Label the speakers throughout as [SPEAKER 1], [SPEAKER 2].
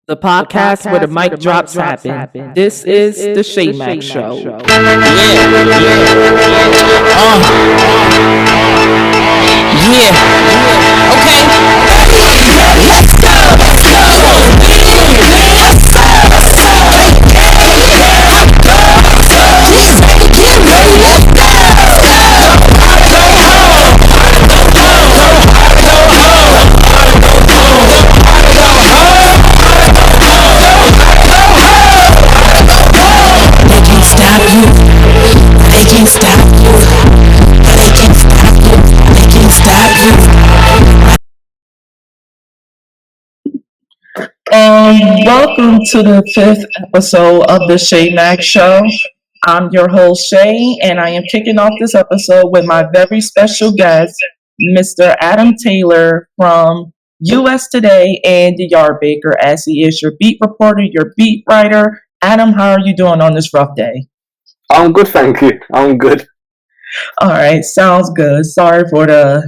[SPEAKER 1] The podcast where the mic drops happen. This is the SHAE Show. Welcome to the fifth episode of the SHAE Show. I'm your host, SHAE, and I am kicking off this episode with my very special guest, Mr. Adam Taylor from US Today and the YardBaker, as he is your beat reporter, your beat writer. Adam, how are you doing on this rough day?
[SPEAKER 2] I'm good, thank you. I'm good.
[SPEAKER 1] All right, sounds good. Sorry for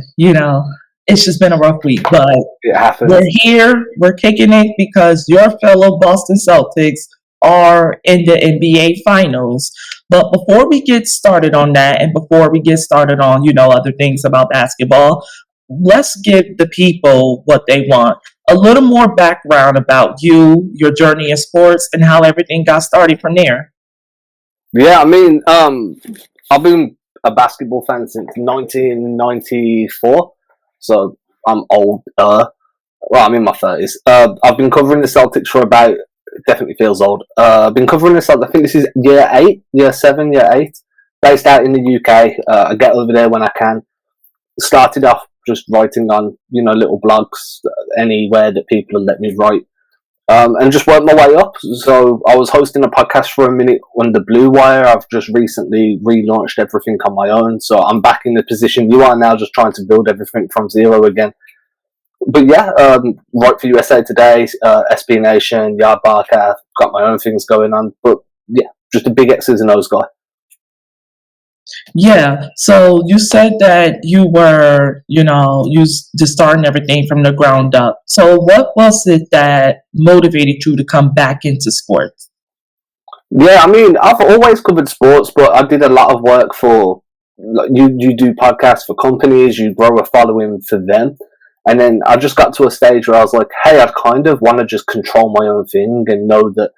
[SPEAKER 1] it's just been a rough week, but
[SPEAKER 2] It happens.
[SPEAKER 1] we're here, we're kicking it because your fellow Boston Celtics are in the NBA Finals. But before we get started on that, and before we get started on, other things about basketball, let's give the people what they want. A little more background about you, your journey in sports, and how everything got started from there.
[SPEAKER 2] Yeah, I mean, I've been a basketball fan since 1994, so I'm old. Well, I'm in my 30s. I've been covering the Celtics for about, definitely feels old. I've been covering the Celtics, I think this is year 8, year 7, year 8, based out in the UK. I get over there when I can. Started off just writing on, little blogs, anywhere that people will let me write. And just worked my way up. So I was hosting a podcast for a minute on the Blue Wire. I've just recently relaunched everything on my own. So I'm back in the position you are now, just trying to build everything from zero again. But yeah, write for USA Today, SB Nation, YardBaker. I've got my own things going on. But yeah, just a big X's and O's guy.
[SPEAKER 1] Yeah, so you said that you were, you just starting everything from the ground up. So what was it that motivated you to come back into sports?
[SPEAKER 2] Yeah, I mean, I've always covered sports, but I did a lot of work for, you do podcasts for companies, you grow a following for them. And then I just got to a stage where I was like, hey, I kind of want to just control my own thing and know that,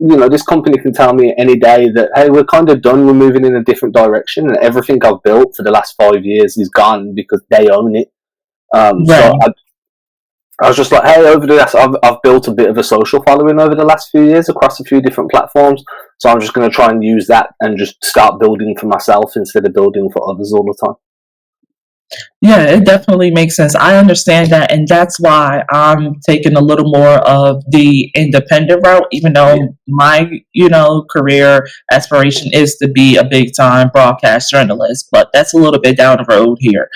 [SPEAKER 2] this company can tell me any day that, hey, we're kind of done, we're moving in a different direction, and everything I've built for the last 5 years is gone because they own it.
[SPEAKER 1] Right.
[SPEAKER 2] So I was just like, hey, over the last, I've built a bit of a social following over the last few years across a few different platforms. So I'm just going to try and use that and just start building for myself instead of building for others all the time.
[SPEAKER 1] Yeah, it definitely makes sense. I understand that, and that's why I'm taking a little more of the independent route, even though my, career aspiration is to be a big time broadcast journalist, but that's a little bit down the road here.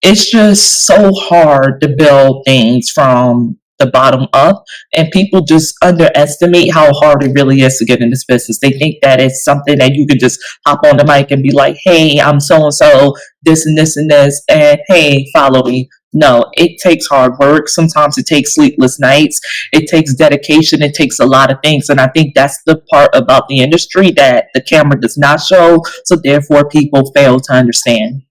[SPEAKER 1] It's just so hard to build things from the bottom up, and people just underestimate how hard it really is to get in this business. They think that it's something that you could just hop on the mic and be like, hey, I'm so-and-so, this and this and this, and hey, follow me. No, it takes hard work. Sometimes it takes sleepless nights. It takes dedication. It takes a lot of things. And I think that's the part about the industry that the camera does not show, so therefore people fail to understand.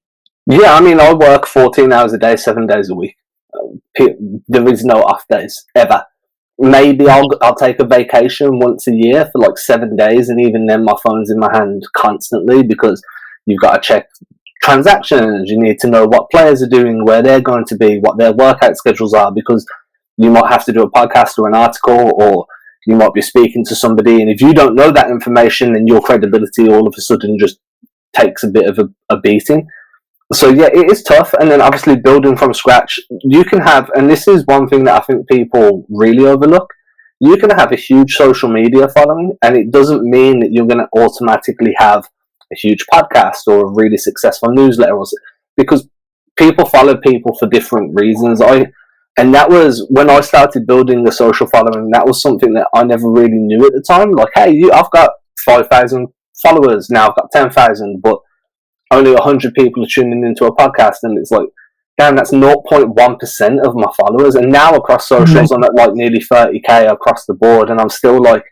[SPEAKER 2] Yeah, I mean, I work 14 hours a day, 7 days a week. There is no off days ever. Maybe I'll take a vacation once a year for like 7 days, and even then my phone's in my hand constantly because you've got to check transactions, you need to know what players are doing, where they're going to be, what their workout schedules are, because you might have to do a podcast or an article, or you might be speaking to somebody, and if you don't know that information, then your credibility all of a sudden just takes a bit of a beating. So yeah, it is tough. And then obviously building from scratch, you can have, and this is one thing that I think people really overlook, you can have a huge social media following, and it doesn't mean that you're going to automatically have a huge podcast or a really successful newsletter, because people follow people for different reasons. And that was when I started building the social following, that was something that I never really knew at the time. Like, hey, I've got 5,000 followers, now I've got 10,000, but only 100 people are tuning into a podcast, and it's like, damn, that's 0.1% of my followers. And now across socials, I'm at like nearly 30k across the board, and I'm still like,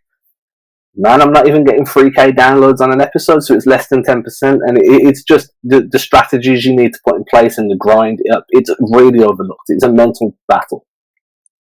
[SPEAKER 2] man, I'm not even getting 3k downloads on an episode, so it's less than 10%. And it's just the strategies you need to put in place and the grind. It's really overlooked. It's a mental battle.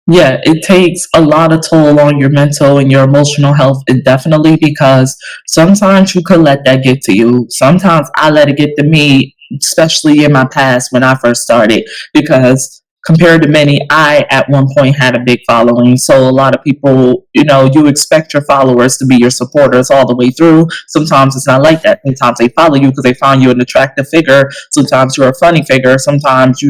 [SPEAKER 1] Yeah, it takes a lot of toll on your mental and your emotional health indefinitely, because sometimes you could let that get to you. Sometimes I let it get to me, especially in my past when I first started, because compared to many, I at one point had a big following. So a lot of people, you expect your followers to be your supporters all the way through. Sometimes it's not like that. Sometimes they follow you because they find you an attractive figure. Sometimes you're a funny figure. Sometimes,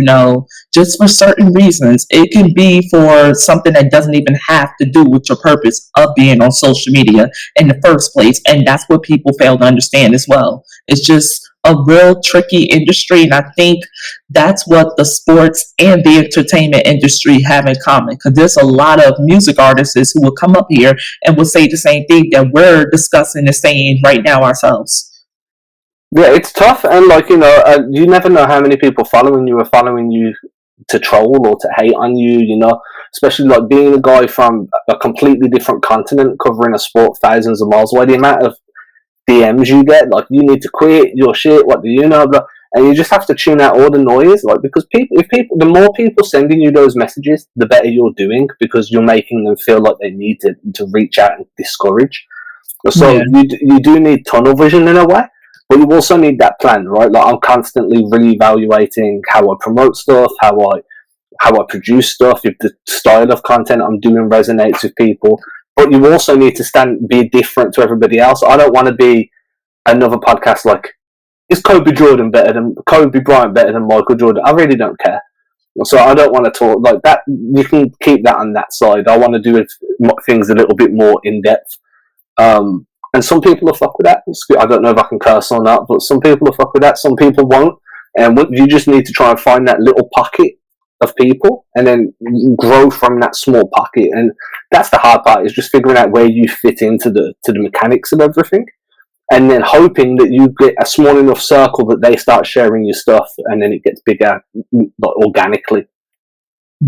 [SPEAKER 1] just for certain reasons. It can be for something that doesn't even have to do with your purpose of being on social media in the first place. And that's what people fail to understand as well. It's just a real tricky industry. And I think that's what the sports and the entertainment industry have in common. Because there's a lot of music artists who will come up here and will say the same thing that we're discussing and saying right now ourselves.
[SPEAKER 2] Yeah, it's tough, and you never know how many people following you are following you to troll or to hate on you. Especially like being a guy from a completely different continent covering a sport thousands of miles away. The amount of DMs you get, like, you need to quit your shit. What do you know? And you just have to tune out all the noise, like, because the more people sending you those messages, the better you're doing, because you're making them feel like they need to reach out and discourage. So
[SPEAKER 1] Yeah.
[SPEAKER 2] you do need tunnel vision in a way. But you also need that plan, right? Like, I'm constantly reevaluating how I promote stuff, how I produce stuff, if the style of content I'm doing resonates with people. But you also need to be different to everybody else. I don't want to be another podcast like, is Kobe Bryant better than Michael Jordan? I really don't care. So I don't want to talk like that. You can keep that on that side. I want to do things a little bit more in depth. And some people will fuck with that. I don't know if I can curse or not, but some people will fuck with that. Some people won't. And you just need to try and find that little pocket of people, and then grow from that small pocket. And that's the hard part, is just figuring out where you fit into the mechanics of everything, and then hoping that you get a small enough circle that they start sharing your stuff, and then it gets bigger, like, organically.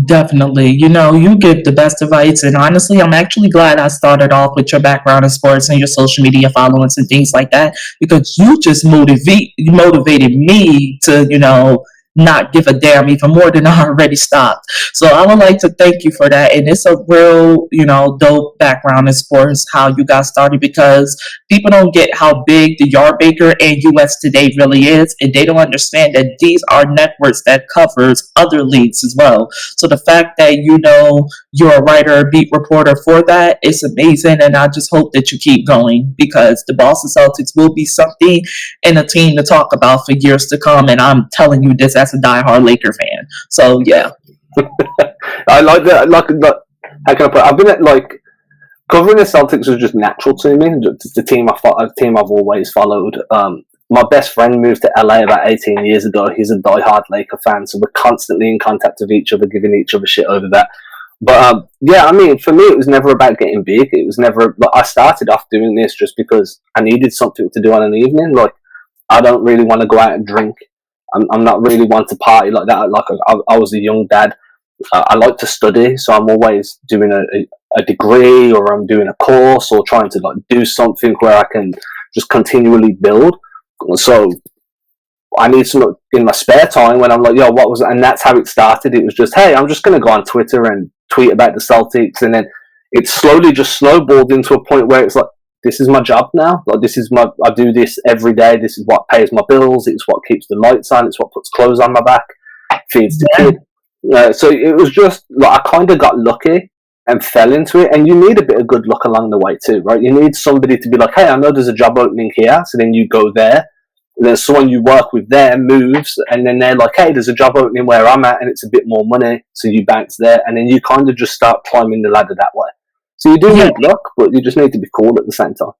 [SPEAKER 1] Definitely. You give the best advice. And honestly, I'm actually glad I started off with your background in sports and your social media followings and things like that, because you just motivated me to, not give a damn even more than I already stopped. So I would like to thank you for that. And it's a real, dope background in sports, how you got started, because people don't get how big the YardBaker and US Today really is. And they don't understand that these are networks that covers other leagues as well. So the fact that, you're a writer, a beat reporter for that, is amazing. And I just hope that you keep going, because the Boston Celtics will be something and a team to talk about for years to come. And I'm telling you this as a diehard Laker fan. So yeah.
[SPEAKER 2] I like that. Like, how can I put it? I've been at, like, covering the Celtics was just natural to me. The team I've always followed. My best friend moved to LA about 18 years ago. He's a diehard Laker fan, so we're constantly in contact with each other, giving each other shit over that. But yeah, I mean, for me, it was never about getting big. It was never. Like, I started off doing this just because I needed something to do on an evening. Like, I don't really want to go out and drink. I'm not really one to party like that. Like, I was a young dad. I like to study, so I'm always doing a degree, or I'm doing a course, or trying to, like, do something where I can just continually build. So I need some in my spare time when I'm like, yo, what was it? And that's how it started. It was just, hey, I'm just going to go on Twitter and tweet about the Celtics. And then it slowly just snowballed into a point where it's like, this is my job now. Like, I do this every day. This is what pays my bills. It's what keeps the lights on. It's what puts clothes on my back, feeds the kid. So it was just like, I kind of got lucky and fell into it. And you need a bit of good luck along the way too, right? You need somebody to be like, hey, I know there's a job opening here. So then you go there. And then someone you work with there moves, and then they're like, hey, there's a job opening where I'm at, and it's a bit more money. So you bounce there, and then you kind of just start climbing the ladder that way. So you do need luck, but you just need to be cool at the same time.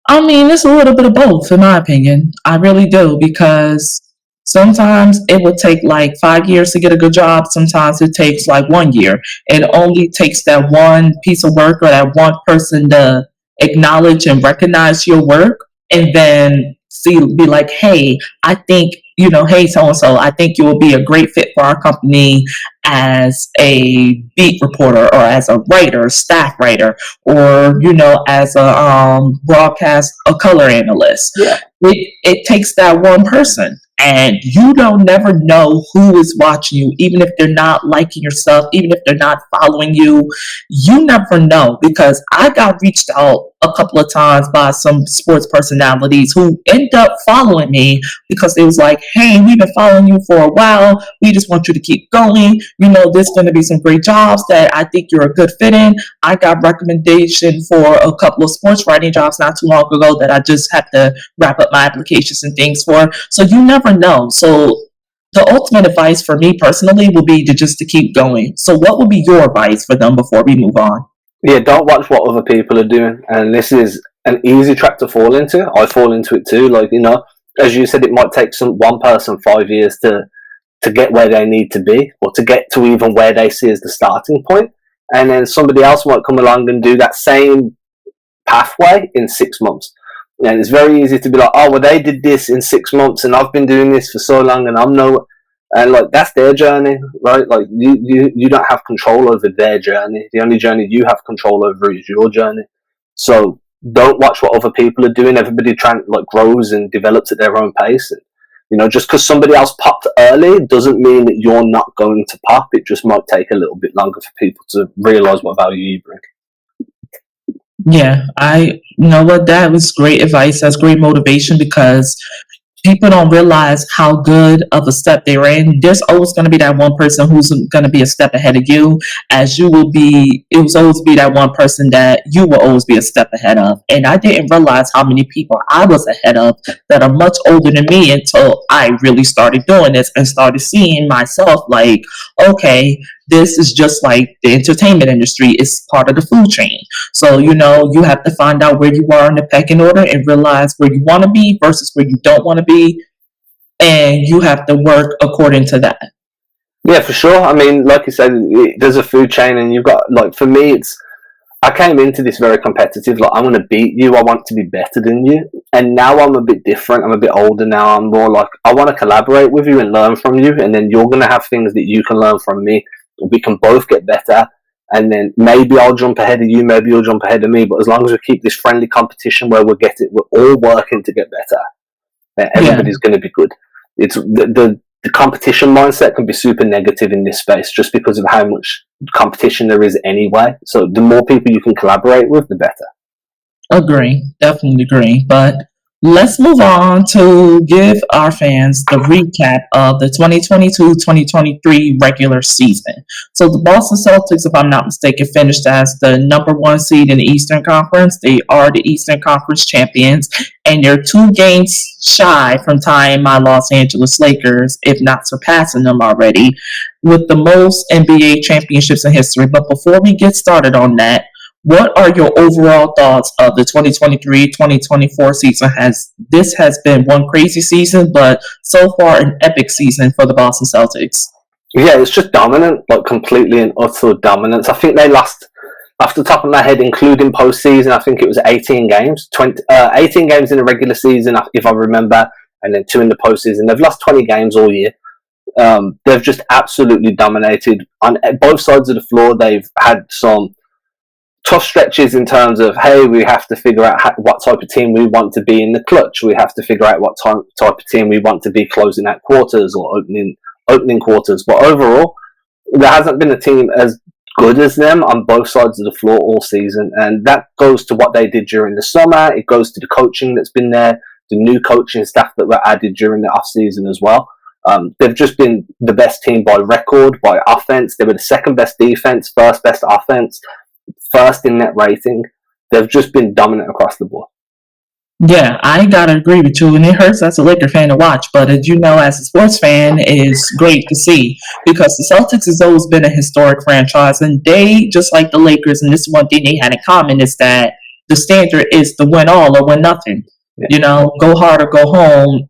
[SPEAKER 1] I mean, it's a little bit of both, in my opinion. I really do, because sometimes it would take like 5 years to get a good job. Sometimes it takes like 1 year. It only takes that one piece of work, or that one person to acknowledge and recognize your work, and then be like, hey, I think, hey, so and so, I think you will be a great fit for our company as a beat reporter or as a writer, staff writer, or, as a broadcast, a color analyst.
[SPEAKER 2] Yeah.
[SPEAKER 1] It takes that one person, and you don't never know who is watching you, even if they're not liking your stuff, even if they're not following you. You never know, because I got reached out a couple of times by some sports personalities who end up following me because it was like, hey, we've been following you for a while. We just want you to keep going. There's going to be some great jobs that I think you're a good fit in. I got recommendation for a couple of sports writing jobs not too long ago that I just have to wrap up my applications and things for. So you never know. So the ultimate advice for me personally would be to keep going. So what would be your advice for them before we move on?
[SPEAKER 2] Yeah, don't watch what other people are doing. And this is an easy trap to fall into. I fall into it too. Like, as you said, it might take one person 5 years to get where they need to be, or to get to even where they see as the starting point. And then somebody else might come along and do that same pathway in 6 months. And it's very easy to be like, oh, well, they did this in 6 months and I've been doing this for so long and and like, that's their journey, right? Like, you don't have control over their journey. The only journey you have control over is your journey. So don't watch what other people are doing. Everybody grows and develops at their own pace. And, just because somebody else popped early doesn't mean that you're not going to pop. It just might take a little bit longer for people to realize what value you bring.
[SPEAKER 1] Yeah, you know what, that was great advice. That's great motivation, because people don't realize how good of a step they're in. There's always going to be that one person who's going to be a step ahead of you, as you will be. It will always be that one person that you will always be a step ahead of. And I didn't realize how many people I was ahead of that are much older than me until I really started doing this and started seeing myself like, okay, this is just like the entertainment industry. It's part of the food chain. So, you have to find out where you are in the pecking order and realize where you want to be versus where you don't want to be. And you have to work according to that.
[SPEAKER 2] Yeah, for sure. I mean, like you said, there's a food chain, and you've got, for me, I came into this very competitive. Like, I want to beat you. I want to be better than you. And now I'm a bit different. I'm a bit older now. I'm more like, I want to collaborate with you and learn from you. And then you're going to have things that you can learn from me. We can both get better. And then maybe I'll jump ahead of you. Maybe you'll jump ahead of me. But as long as we keep this friendly competition where we're all working to get better, then everybody's going to be good. It's the competition mindset can be super negative in this space, just because of how much competition there is anyway. So the more people you can collaborate with, the better.
[SPEAKER 1] Agree. Definitely agree. But let's move on to give our fans the recap of the 2022-2023 regular season. So the Boston Celtics, if I'm not mistaken, finished as the number 1 seed in the Eastern Conference. They are the Eastern Conference champions, and they're 2 games shy from tying my Los Angeles Lakers, if not surpassing them already, with the most NBA championships in history. But before we get started on that, what are your overall thoughts of the 2023-2024 season? This has been one crazy season, but so far an epic season for the Boston Celtics.
[SPEAKER 2] Yeah, it's just dominant, like completely and utter dominance. I think they lost, off the top of my head, including postseason, I think it was 18 games. 18 games in the regular season, if I remember, and then 2 in the postseason. They've lost 20 games all year. They've just absolutely dominated on both sides of the floor. They've had some tough stretches in terms of, hey, we have to figure out what type of team we want to be in the clutch. We have to figure out what type of team we want to be closing out quarters or opening quarters. But overall, there hasn't been a team as good as them on both sides of the floor all season. And that goes to what they did during the summer. It goes to the coaching that's been there, the new coaching staff that were added during the offseason as well. They've just been the best team by record, by offense. They were the second best defense, first best offense, first in net rating. They've just been dominant across the board.
[SPEAKER 1] Yeah, I gotta agree with you, and it hurts as a Laker fan to watch, but as you know, as a sports fan, it's great to see, because the Celtics has always been a historic franchise, and they, just like the Lakers, and this is one thing they had in common, is that the standard is to win all or win nothing. Yeah. Go hard or go home,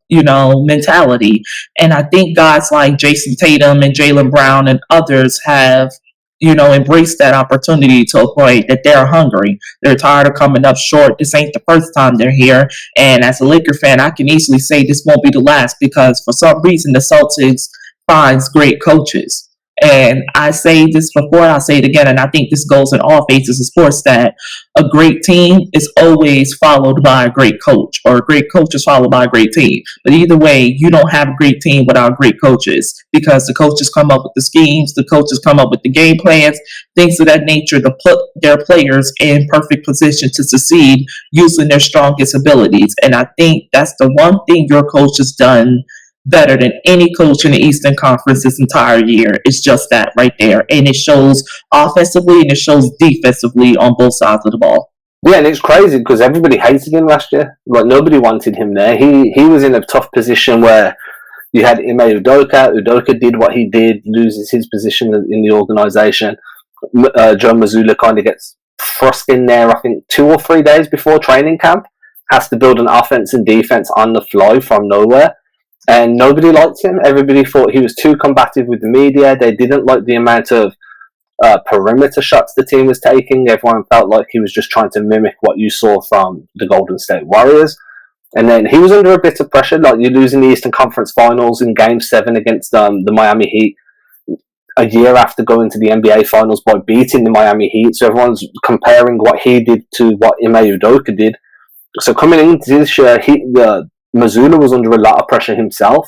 [SPEAKER 1] mentality. And I think guys like Jason Tatum and Jaylen Brown and others have embrace that opportunity to a point that they're hungry. They're tired of coming up short. This ain't the first time they're here. And as a Laker fan, I can easily say this won't be the last because for some reason the Celtics finds great coaches. And I say this before, I'll say it again, and I think this goes in all phases of sports that a great team is always followed by a great coach, or a great coach is followed by a great team. But either way, you don't have a great team without great coaches because the coaches come up with the schemes, the coaches come up with the game plans, things of that nature to put their players in perfect position to succeed using their strongest abilities. And I think that's the one thing your coach has done better than any coach in the Eastern Conference this entire year. It's just that right there. And it shows offensively and it shows defensively on both sides of the ball.
[SPEAKER 2] Yeah, and it's crazy because everybody hated him last year. Like, nobody wanted him there. He was in a tough position where you had Ime Udoka. Udoka did what he did, loses his position in the organisation. Joe Mazzulla kind of gets thrust in there, I think, 2 or 3 days before training camp. Has to build an offense and defense on the fly from nowhere. And nobody liked him. Everybody thought he was too combative with the media. They didn't like the amount of perimeter shots the team was taking. Everyone felt like he was just trying to mimic what you saw from the Golden State Warriors. And then he was under a bit of pressure. Like, you're losing the Eastern Conference Finals in Game 7 against the Miami Heat a year after going to the NBA Finals by beating the Miami Heat. So everyone's comparing what he did to what Ime Udoka did. So coming into this year, Mazzulla was under a lot of pressure himself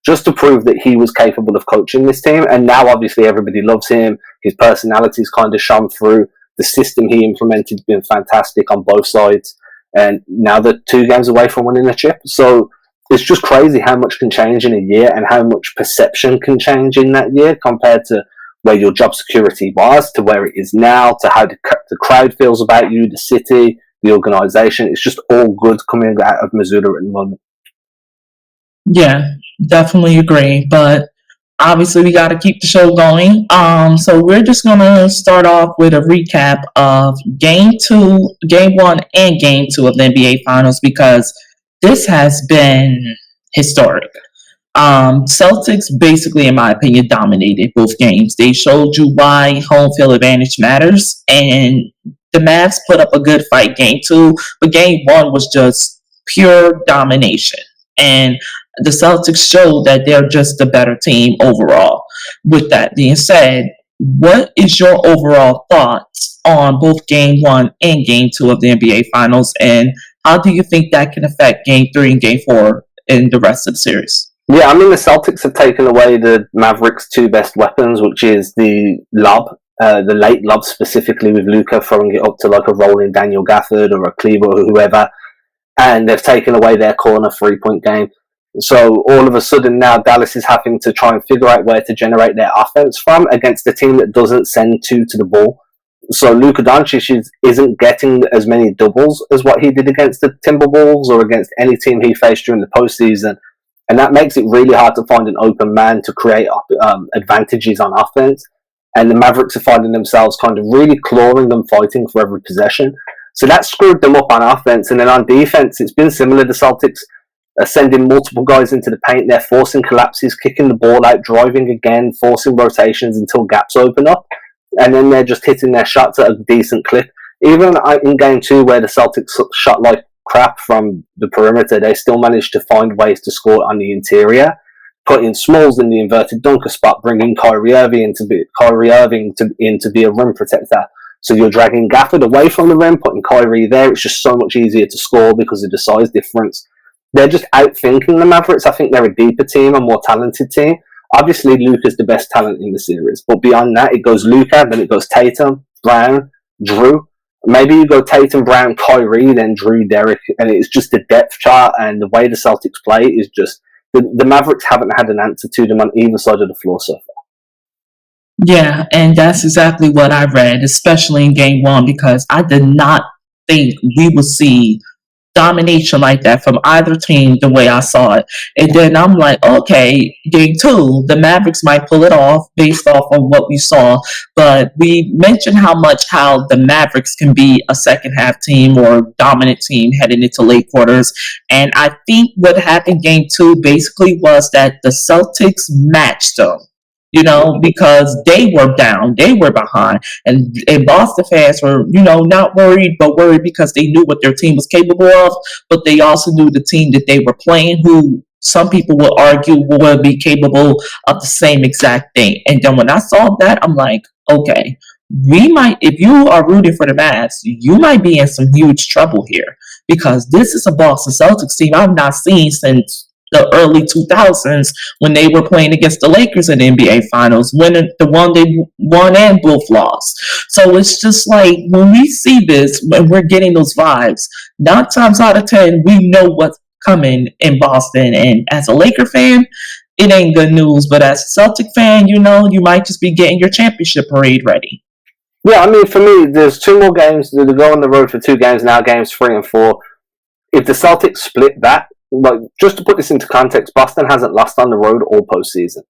[SPEAKER 2] just to prove that he was capable of coaching this team. And now, obviously, everybody loves him. His personality's kind of shone through. The system he implemented has been fantastic on both sides. And now they're 2 games away from winning a chip. So it's just crazy how much can change in a year and how much perception can change in that year compared to where your job security was to where it is now, to how the crowd feels about you, the city, the organisation. It's just all good coming out of Mazzulla at the moment.
[SPEAKER 1] Yeah, definitely agree. But obviously, we got to keep the show going. So we're just gonna start off with a recap of Game 1, and Game 2 of the NBA Finals because this has been historic. Celtics basically, in my opinion, dominated both games. They showed you why home field advantage matters, and the Mavs put up a good fight Game 2, but Game 1 was just pure domination. And the Celtics showed that they're just the better team overall. With that being said, what is your overall thoughts on both Game 1 and Game 2 of the NBA Finals, and how do you think that can affect Game 3 and Game 4 in the rest of the series?
[SPEAKER 2] Yeah, I mean, the Celtics have taken away the Mavericks' 2 best weapons, which is the lob, the late lob specifically with Luka throwing it up to like a rolling Daniel Gafford or a Kleber or whoever, and they've taken away their corner 3-point game. So all of a sudden now Dallas is having to try and figure out where to generate their offense from against a team that doesn't send 2 to the ball. So Luka Doncic isn't getting as many doubles as what he did against the Timberwolves or against any team he faced during the postseason. And that makes it really hard to find an open man to create advantages on offense. And the Mavericks are finding themselves kind of really clawing and fighting for every possession. So that screwed them up on offense. And then on defense, it's been similar. The Celtics are sending multiple guys into the paint. They're forcing collapses, kicking the ball out, driving again, forcing rotations until gaps open up. And then they're just hitting their shots at a decent clip. Even in Game 2, where the Celtics shot like crap from the perimeter, they still managed to find ways to score on the interior, putting Smalls in the inverted dunker spot, bringing Kyrie Irving to be a rim protector. So you're dragging Gafford away from the rim, putting Kyrie there. It's just so much easier to score because of the size difference. They're just outthinking the Mavericks. I think they're a deeper team, a more talented team. Obviously, Luka's the best talent in the series. But beyond that, it goes Luka, then it goes Tatum, Brown, Drew. Maybe you go Tatum, Brown, Kyrie, then Drew, Derek. And it's just the depth chart and the way the Celtics play is just... The Mavericks haven't had an answer to them on either side of the floor so far.
[SPEAKER 1] Yeah, and that's exactly what I read, especially in Game 1, because I did not think we would see domination like that from either team the way I saw it. And then I'm like, okay, Game 2, the Mavericks might pull it off based off of what we saw. But we mentioned how the Mavericks can be a second half team or dominant team heading into late quarters. And I think what happened Game 2 basically was that the Celtics matched them. because they were down, they were behind. And Boston fans were, not worried, but worried because they knew what their team was capable of, but they also knew the team that they were playing, who some people would argue will be capable of the same exact thing. And then when I saw that, I'm like, okay, we might, if you are rooting for the Mavs, you might be in some huge trouble here, because this is a Boston Celtics team I've not seen since the early 2000s, when they were playing against the Lakers in the NBA Finals, winning the one they won and both lost. So it's just like, when we see this, when we're getting those vibes, 9 times out of 10, we know what's coming in Boston. And as a Laker fan, it ain't good news. But as a Celtic fan, you might just be getting your championship parade ready.
[SPEAKER 2] Yeah, I mean, for me, there's 2 more games. They go on the road for 2 games now, games 3 and 4. If the Celtics split that, like, just to put this into context, Boston hasn't lost on the road all postseason.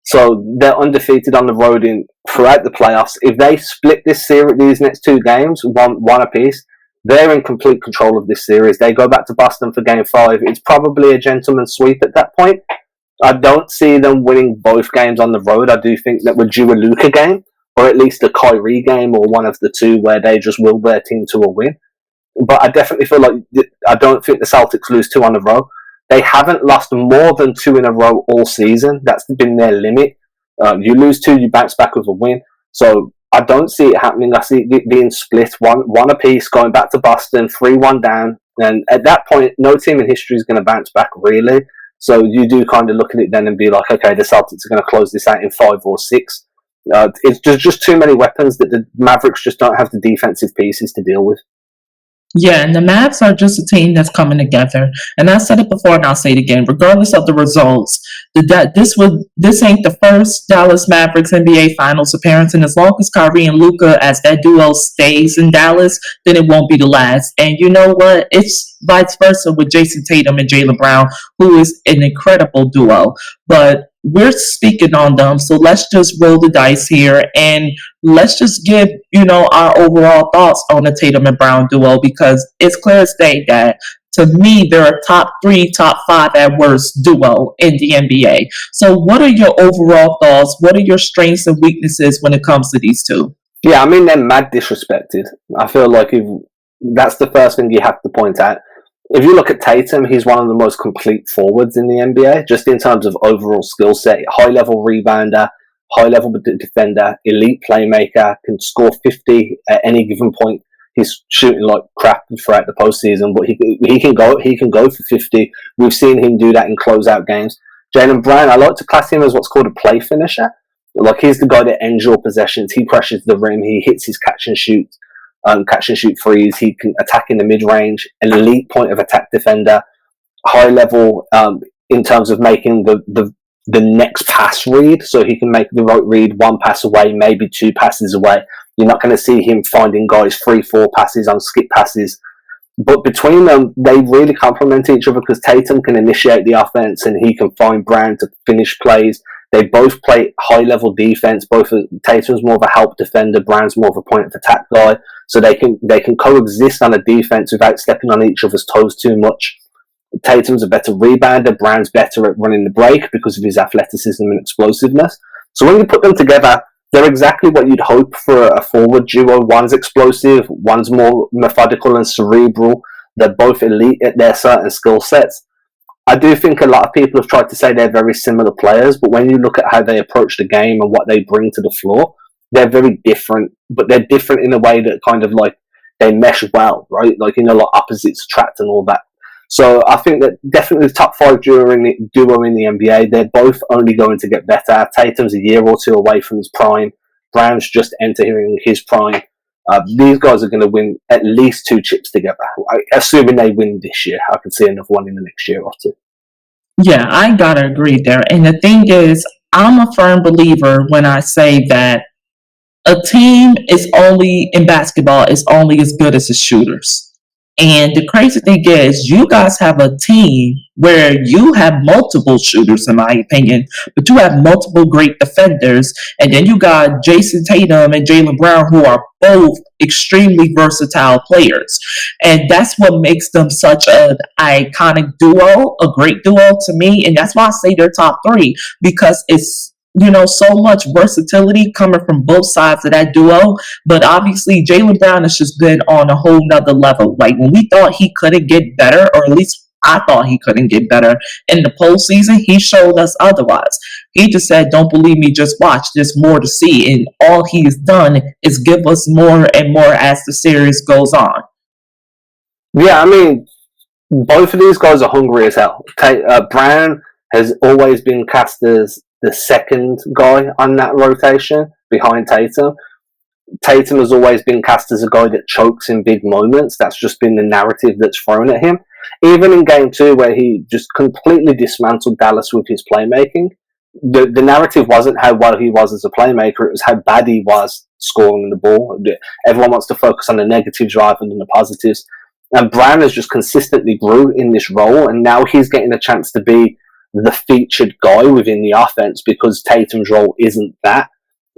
[SPEAKER 2] So they're undefeated on the road throughout the playoffs. If they split this series, these next 2 games, one apiece, they're in complete control of this series. They go back to Boston for Game 5. It's probably a gentleman's sweep at that point. I don't see them winning both games on the road. I do think that we're due a Luka game, or at least a Kyrie game, or one of the two where they just will their team to a win. But I definitely feel like I don't think the Celtics lose 2 on a row. They haven't lost more than 2 in a row all season. That's been their limit. You lose 2, you bounce back with a win. So I don't see it happening. I see it being split, one apiece, going back to Boston, 3-1 down. And at that point, no team in history is going to bounce back, really. So you do kind of look at it then and be like, okay, the Celtics are going to close this out in 5 or 6. It's just too many weapons that the Mavericks just don't have the defensive pieces to deal with.
[SPEAKER 1] Yeah, and the Mavs are just a team that's coming together. And I said it before, and I'll say it again. Regardless of the results, this ain't the first Dallas Mavericks NBA Finals appearance. And as long as Kyrie and Luka, as that duo, stays in Dallas, then it won't be the last. And you know what? It's vice versa with Jason Tatum and Jaylen Brown, who is an incredible duo. But we're speaking on them, so let's just roll the dice here, and let's just give our overall thoughts on the Tatum and Brown duo, because it's clear as day that, to me, they're a top 3, top 5 at worst duo in the NBA. So what are your overall thoughts? What are your strengths and weaknesses when it comes to these two?
[SPEAKER 2] Yeah, I mean, they're mad disrespected. I feel like that's the first thing you have to point out. If you look at Tatum, he's one of the most complete forwards in the NBA, just in terms of overall skill set. High-level rebounder, high-level defender, elite playmaker, can score 50 at any given point. He's shooting like crap throughout the postseason, but he can go for 50. We've seen him do that in closeout games. Jaylen Brown, I like to class him as what's called a play finisher. Like, he's the guy that ends your possessions. He pressures the rim. He hits his catch and shoot threes. He can attack in the mid-range, an elite point of attack defender, high level in terms of making the next pass read, so he can make the right read 1 pass away, maybe 2 passes away. You're not going to see him finding guys 3-4 passes on skip passes. But between them, they really complement each other, because Tatum can initiate the offense and he can find Brown to finish plays. They both play high-level defense. Tatum's more of a help defender. Brown's more of a point of attack guy. So they can coexist on a defense without stepping on each other's toes too much. Tatum's a better rebounder. Brown's better at running the break because of his athleticism and explosiveness. So when you put them together, they're exactly what you'd hope for a forward duo. One's explosive, one's more methodical and cerebral. They're both elite at their certain skill sets. I do think a lot of people have tried to say they're very similar players, but when you look at how they approach the game and what they bring to the floor, they're very different, but they're different in a way that kind of like they mesh well, right? Like, like opposites attract and all that. So I think that definitely the top 5 duo in the NBA, they're both only going to get better. Tatum's a year or 2 away from his prime. Brown's just entering his prime. These guys are going to win at least 2 chips together. Assuming they win this year, I could see another one in the next year or 2.
[SPEAKER 1] Yeah, I gotta agree there. And the thing is, I'm a firm believer when I say that a team in basketball is only as good as its shooters. And the crazy thing is, you guys have a team where you have multiple shooters, in my opinion, but you have multiple great defenders. And then you got Jason Tatum and Jaylen Brown, who are both extremely versatile players. And that's what makes them such an iconic duo, a great duo to me. And that's why I say they're top 3, because it's so much versatility coming from both sides of that duo. But obviously, Jaylen Brown has just been on a whole nother level. Like when we thought he couldn't get better, or at least I thought he couldn't get better in the postseason, he showed us otherwise. He just said, "Don't believe me, just watch. There's more to see." And all he has done is give us more and more as the series goes on.
[SPEAKER 2] Yeah, I mean, both of these guys are hungry as hell. Brown has always been cast as the second guy on that rotation behind Tatum. Tatum has always been cast as a guy that chokes in big moments. That's just been the narrative that's thrown at him. Even in game 2, where he just completely dismantled Dallas with his playmaking, the narrative wasn't how well he was as a playmaker, it was how bad he was scoring the ball. Everyone wants to focus on the negatives rather than the positives. And Brown has just consistently grew in this role, and now he's getting a chance to be the featured guy within the offense because Tatum's role isn't that.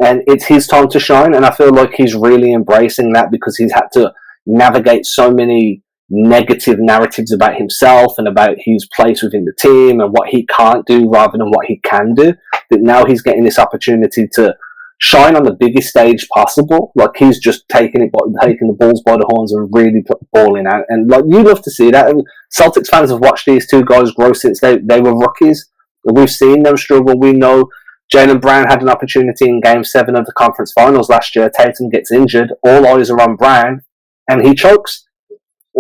[SPEAKER 2] And it's his time to shine, and I feel like he's really embracing that because he's had to navigate so many negative narratives about himself and about his place within the team and what he can't do rather than what he can do, that now he's getting this opportunity to shine on the biggest stage possible. Like, he's just taking the balls by the horns and really balling out. And like, you love to see that. And Celtics fans have watched these two guys grow since they were rookies. We've seen them struggle. We know Jaylen Brown had an opportunity in Game 7 of the conference finals last year. Tatum gets injured. All eyes are on Brown, and he chokes.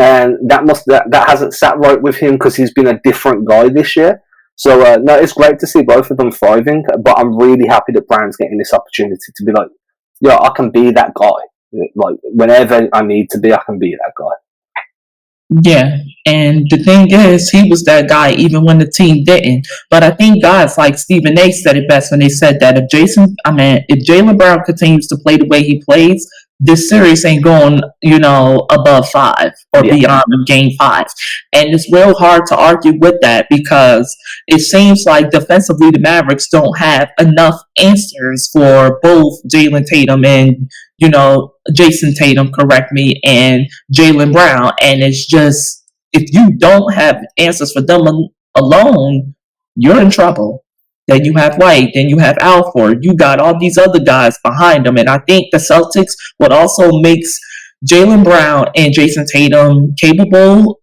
[SPEAKER 2] And that hasn't sat right with him because he's been a different guy this year. So, no, it's great to see both of them thriving, but I'm really happy that Brown's getting this opportunity to be like, yeah, I can be that guy. Like, whenever I need to be, I can be that guy.
[SPEAKER 1] Yeah, and the thing is, he was that guy even when the team didn't. But I think guys like Stephen A. said it best when they said that if Jaylen Brown continues to play the way he plays, this series ain't going, above 5 or beyond game 5. And it's real hard to argue with that because it seems like defensively the Mavericks don't have enough answers for both Jaylen Tatum and, Jason Tatum, correct me, and Jaylen Brown. And it's just, if you don't have answers for them alone, you're in trouble. Then you have White, then you have Alford. You got all these other guys behind them. And I think the Celtics, what also makes Jaylen Brown and Jason Tatum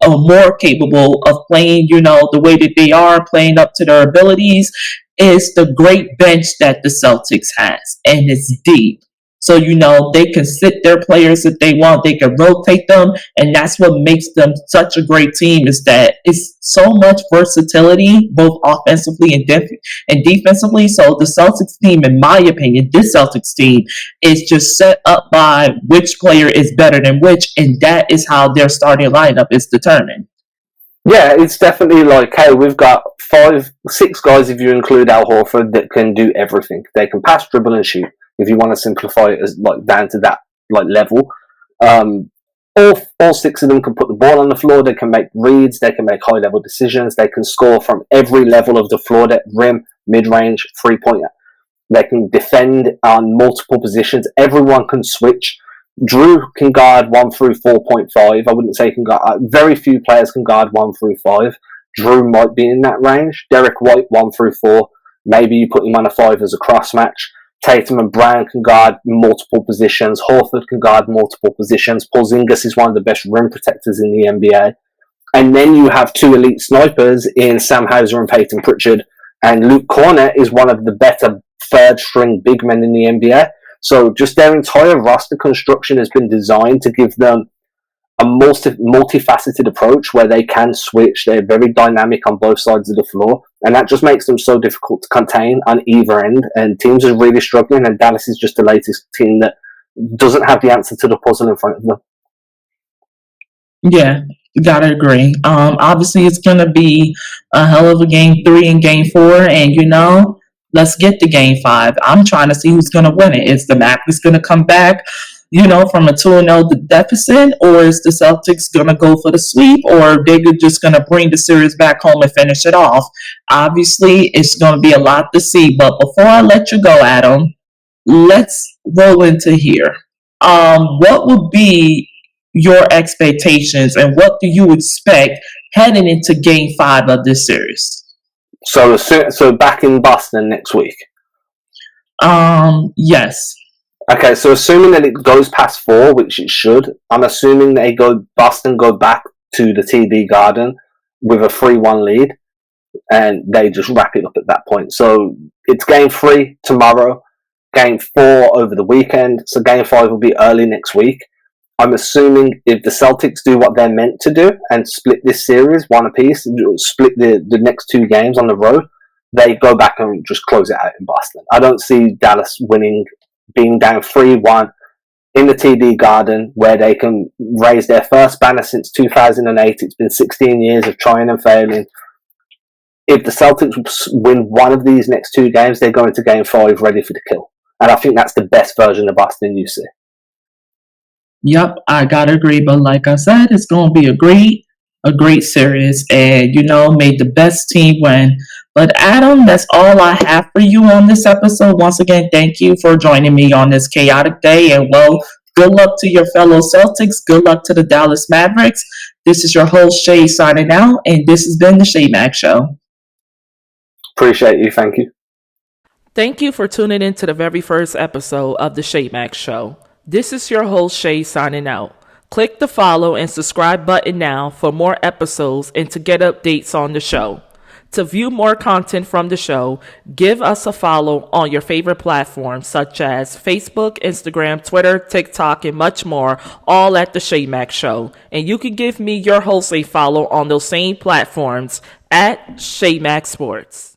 [SPEAKER 1] more capable of playing, the way that they are, playing up to their abilities, is the great bench that the Celtics has. And it's deep. So, they can sit their players if they want. They can rotate them. And that's what makes them such a great team, is that it's so much versatility, both offensively and defensively. So the Celtics team, in my opinion, this Celtics team is just set up by which player is better than which. And that is how their starting lineup is determined.
[SPEAKER 2] Yeah, it's definitely like, hey, we've got 6 guys, if you include Al Horford, that can do everything. They can pass, dribble, and shoot. If you want to simplify it as like down to that like level, all 6 of them can put the ball on the floor. They can make reads. They can make high level decisions. They can score from every level of the floor: that rim, mid range, 3-pointer. They can defend on multiple positions. Everyone can switch. Drew can guard 1 through 4.5. I wouldn't say he can guard. Very few players can guard 1 through 5. Drew might be in that range. Derek White 1 through 4. Maybe you put him on a 5 as a cross match. Tatum and Brown can guard multiple positions. Horford can guard multiple positions. Porzingis is one of the best rim protectors in the NBA. And then you have 2 elite snipers in Sam Hauser and Peyton Pritchard. And Luke Cornett is one of the better third-string big men in the NBA. So just their entire roster construction has been designed to give them a multifaceted approach where they can switch. They're very dynamic on both sides of the floor, and that just makes them so difficult to contain on either end. And teams are really struggling, and Dallas is just the latest team that doesn't have the answer to the puzzle in front of them.
[SPEAKER 1] Yeah, gotta agree. Obviously, it's gonna be a hell of a game 3 and game 4, and let's get to game 5. I'm trying to see who's gonna win it. Is the Mavericks gonna come back, from a 2-0 deficit, or is the Celtics gonna go for the sweep, or they're just gonna bring the series back home and finish it off? Obviously, it's gonna be a lot to see. But before I let you go, Adam, let's roll into here. What would be your expectations, and what do you expect heading into game 5 of this series?
[SPEAKER 2] So back in Boston next week.
[SPEAKER 1] Yes.
[SPEAKER 2] Okay, so assuming that it goes past 4, which it should, I'm assuming Boston go back to the TD Garden with a 3-1 lead, and they just wrap it up at that point. So it's game 3 tomorrow, game 4 over the weekend, so game 5 will be early next week. I'm assuming if the Celtics do what they're meant to do and split this series one apiece, split the next 2 games on the road, they go back and just close it out in Boston. I don't see Dallas being down 3-1 in the TD Garden, where they can raise their first banner since 2008. It's been 16 years of trying and failing. If the Celtics win one of these next 2 games, they're going to game 5 ready for the kill. And I think that's the best version of Boston you see.
[SPEAKER 1] Yep, I gotta agree. But like I said, it's gonna be a great series, and may the best team win. But Adam, that's all I have for you on this episode. Once again, thank you for joining me on this chaotic day, and good luck to your fellow Celtics. Good luck to the Dallas Mavericks. This is your host SHAE signing out, and this has been the SHAE Mac Show.
[SPEAKER 2] Appreciate you. Thank you.
[SPEAKER 3] Thank you for tuning in to the very first episode of the SHAE Mac Show. This is your host SHAE signing out. Click the follow and subscribe button now for more episodes and to get updates on the show. To view more content from the show, give us a follow on your favorite platforms such as Facebook, Instagram, Twitter, TikTok, and much more, all at the SHAE Mac Show. And you can give me, your host, a follow on those same platforms at SHAE Mac Sports.